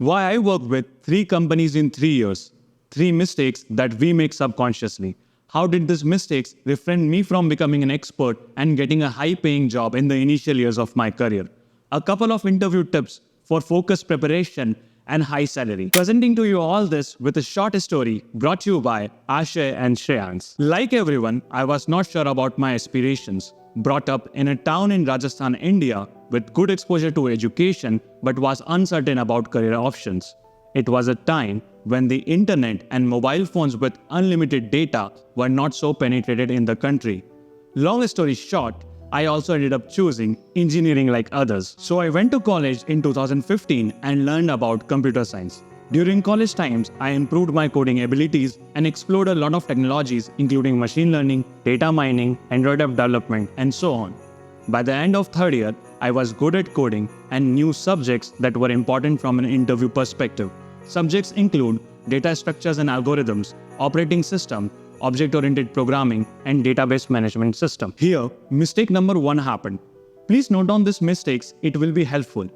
Why I worked with 3 companies in 3 years. 3 mistakes that we make subconsciously. How did these mistakes refrain me from becoming an expert and getting a high paying job in the initial years of my career? A couple of interview tips for focused preparation and high salary. Presenting to you all this with a short story brought to you by Ashay and Shreyansh. Like everyone, I was not sure about my aspirations. Brought up in a town in Rajasthan, India, with good exposure to education but was uncertain about career options. It was a time when the internet and mobile phones with unlimited data were not so penetrated in the country. Long story short, I also ended up choosing engineering like others. So I went to college in 2015 and learned about computer science. During college times, I improved my coding abilities and explored a lot of technologies including machine learning, data mining, Android app development, and so on. By the end of third year, I was good at coding and knew subjects that were important from an interview perspective. Subjects include data structures and algorithms, operating system, object-oriented programming, and database management system. Here, mistake number 1 happened. Please note down these mistakes, it will be helpful.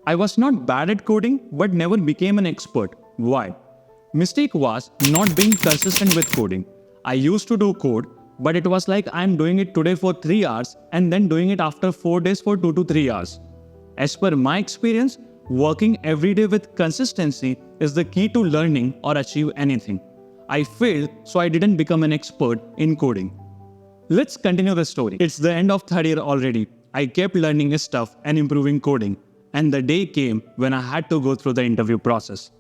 I was not bad at coding but never became an expert. Why? Mistake was not being consistent with coding. I used to do code, but it was like I'm doing it today for 3 hours and then doing it after 4 days for 2 to 3 hours. As per my experience, working every day with consistency is the key to learning or achieve anything. I failed, so I didn't become an expert in coding. Let's continue the story. It's the end of third year already. I kept learning stuff and improving coding. And the day came when I had to go through the interview process.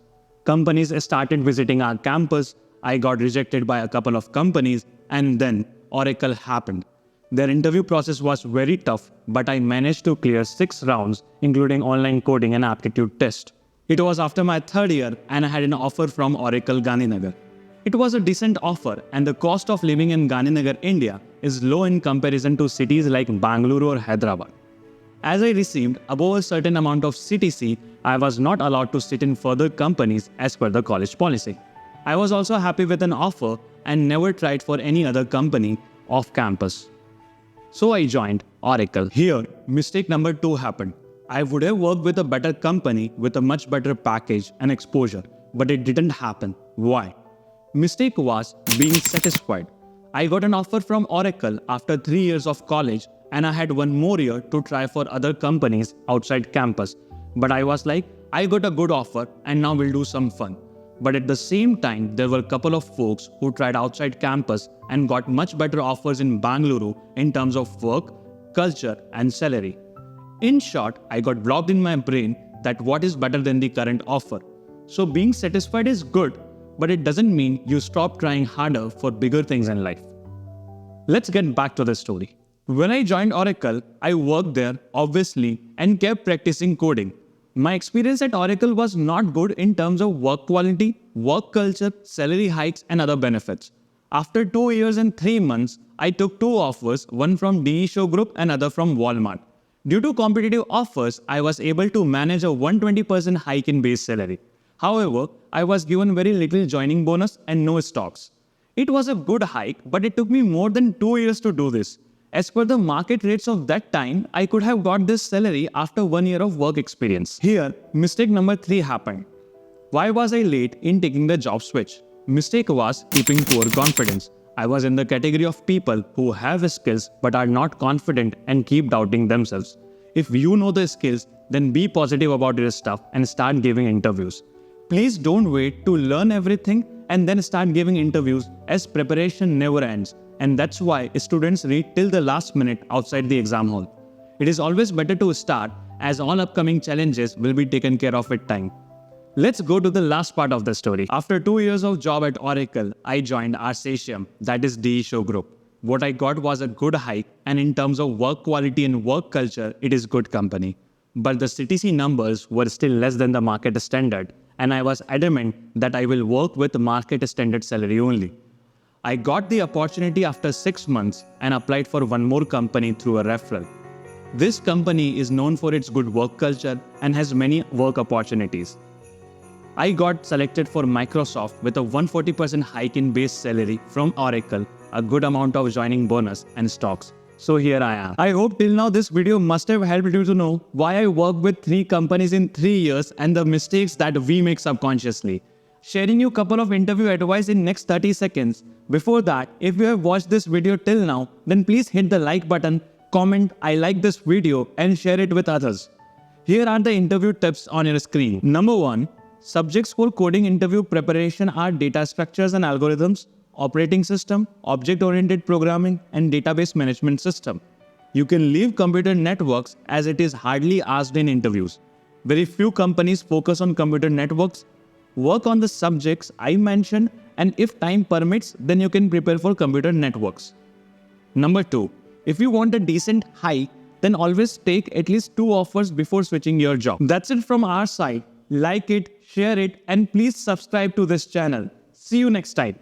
Companies started visiting our campus. I got rejected by a couple of companies, and then Oracle happened. Their interview process was very tough, but I managed to clear 6 rounds, including online coding and aptitude test. It was after my third year, and I had an offer from Oracle Gandhinagar. It was a decent offer, and the cost of living in Gandhinagar, India is low in comparison to cities like Bangalore or Hyderabad. As I received above a certain amount of CTC, I was not allowed to sit in further companies as per the college policy. I was also happy with an offer and never tried for any other company off campus. So I joined Oracle. Here, mistake number 2 happened. I would have worked with a better company with a much better package and exposure, but it didn't happen. Why? Mistake was being satisfied. I got an offer from Oracle after 3 years of college, and I had 1 more year to try for other companies outside campus. But I was like, I got a good offer and now we'll do some fun. But at the same time, there were a couple of folks who tried outside campus and got much better offers in Bangalore in terms of work, culture, and salary. In short, I got blocked in my brain that what is better than the current offer. So being satisfied is good, but it doesn't mean you stop trying harder for bigger things in life. Let's get back to the story. When I joined Oracle, I worked there, obviously, and kept practicing coding. My experience at Oracle was not good in terms of work quality, work culture, salary hikes, and other benefits. After 2 years and 3 months, I took 2 offers, one from DE Show Group and other from Walmart. Due to competitive offers, I was able to manage a 120% hike in base salary. However, I was given very little joining bonus and no stocks. It was a good hike, but it took me more than 2 years to do this. As per the market rates of that time, I could have got this salary after 1 year of work experience. Here, mistake number 3 happened. Why was I late in taking the job switch? Mistake was keeping poor confidence. I was in the category of people who have skills but are not confident and keep doubting themselves. If you know the skills, then be positive about your stuff and start giving interviews. Please don't wait to learn everything and then start giving interviews, as preparation never ends. And that's why students read till the last minute outside the exam hall. It is always better to start, as all upcoming challenges will be taken care of with time. Let's go to the last part of the story. After 2 years of job at Oracle, I joined Arcesium, that is DE Show Group. What I got was a good hike, and in terms of work quality and work culture, it is good company. But the CTC numbers were still less than the market standard, and I was adamant that I will work with market standard salary only. I got the opportunity after 6 months and applied for 1 more company through a referral. This company is known for its good work culture and has many work opportunities. I got selected for Microsoft with a 140% hike in base salary from Oracle, a good amount of joining bonus and stocks. So here I am. I hope till now this video must have helped you to know why I work with 3 companies in 3 years and the mistakes that we make subconsciously. Sharing you couple of interview advice in next 30 seconds. Before that, if you have watched this video till now, then please hit the like button, comment I like this video and share it with others. Here are the interview tips on your screen. Number 1. Subjects for coding interview preparation are data structures and algorithms, operating system, object-oriented programming, and database management system. You can leave computer networks as it is hardly asked in interviews. Very few companies focus on computer networks. Work on the subjects I mentioned, and if time permits, then you can prepare for computer networks. Number 2. If you want a decent hike, then always take at least 2 offers before switching your job. That's it from our side. Like it, share it, and please subscribe to this channel. See you next time.